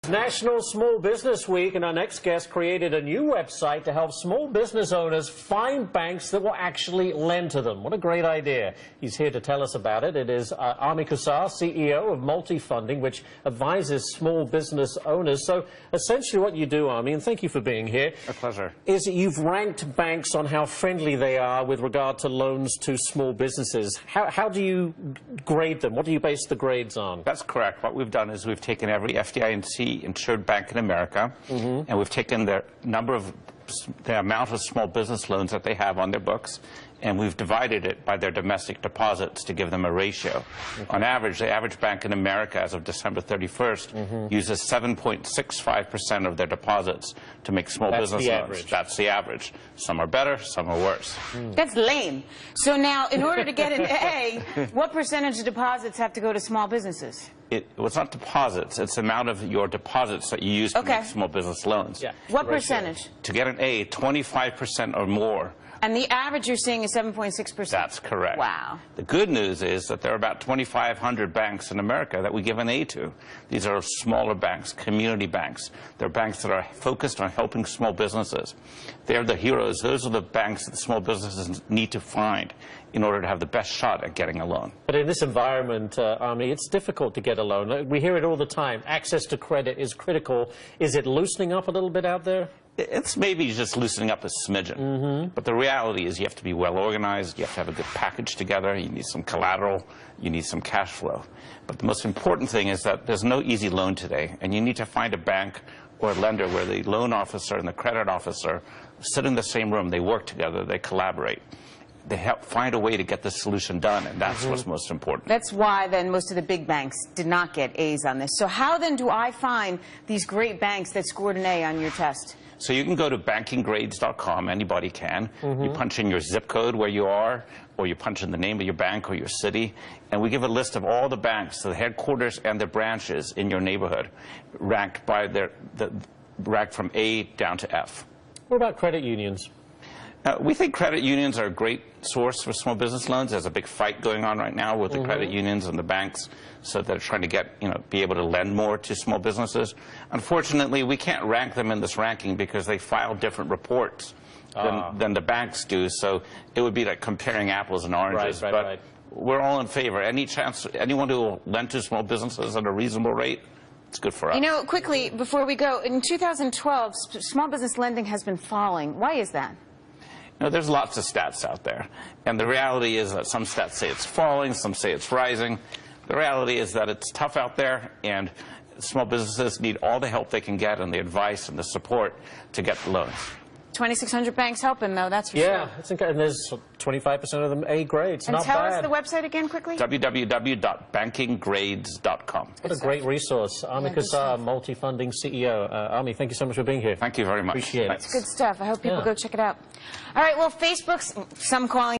National Small Business Week, and our next guest created a new website to help small business owners find banks that will actually lend to them. What a great idea. He's here to tell us about it. It is Ami Kassar, CEO of Multifunding, which advises small business owners. So essentially what you do, Ami, and thank you for being here. A pleasure. Is you've ranked banks on how friendly they are with regard to loans to small businesses. How do you grade them? What do you base the grades on? That's correct. What we've done is we've taken every FDIC insured bank in America, and we've taken the amount of small business loans that they have on their books, and we've divided it by their domestic deposits to give them a ratio. On average, the average bank in America as of December 31st uses 7.65% of their deposits to make small business loans. That's the average. Some are better, some are worse. That's lame. So now, in order to get an A, what percentage of deposits have to go to small businesses? It's not deposits, it's the amount of your deposits that you use to make small business loans. Yeah. What percentage? To get an A, 25% or more. And the average you're seeing is 7.6%? That's correct. Wow. The good news is that there are about 2,500 banks in America that we give an A to. These are smaller banks, community banks. They're banks that are focused on helping small businesses. They're the heroes. Those are the banks that small businesses need to find in order to have the best shot at getting a loan. But in this environment, Ami, it's difficult to get a loan. We hear it all the time. Access to credit is critical. Is it loosening up a little bit out there? It's maybe just loosening up a smidgen. But the reality is you have to be well organized, you have to have a good package together, you need some collateral, you need some cash flow. But the most important thing is that there's no easy loan today, and you need to find a bank or a lender where the loan officer and the credit officer sit in the same room, they work together, they collaborate. They help find a way to get the solution done, and that's what's most important. That's why then most of the big banks did not get A's on this. So how then do I find these great banks that scored an A on your test? So you can go to bankinggrades.com, anybody can. You punch in your zip code where you are, or you punch in the name of your bank or your city, and we give a list of all the banks, the headquarters and the branches in your neighborhood, ranked by ranked from A down to F. What about credit unions? We think credit unions are a great source for small business loans. There's a big fight going on right now with the credit unions and the banks, so they're trying to be able to lend more to small businesses. Unfortunately, we can't rank them in this ranking because they file different reports than the banks do. So it would be like comparing apples and oranges. But we're all in favor. Anyone who will lend to small businesses at a reasonable rate, it's good for us. You know, quickly, before we go, in 2012, small business lending has been falling. Why is that? You know, there's lots of stats out there, and the reality is that some stats say it's falling, some say it's rising. The reality is that it's tough out there, and small businesses need all the help they can get and the advice and the support to get the loans. 2,600 banks helping, though, that's for sure. Yeah, and there's 25% of them A grades. And tell us the website again quickly. www.bankinggrades.com. What a great resource. Ami Kassar, Multifunding CEO. Ami, thank you so much for being here. Thank you very much. Appreciate it. It's good stuff. I hope people go check it out. All right, well, Facebook's, some calling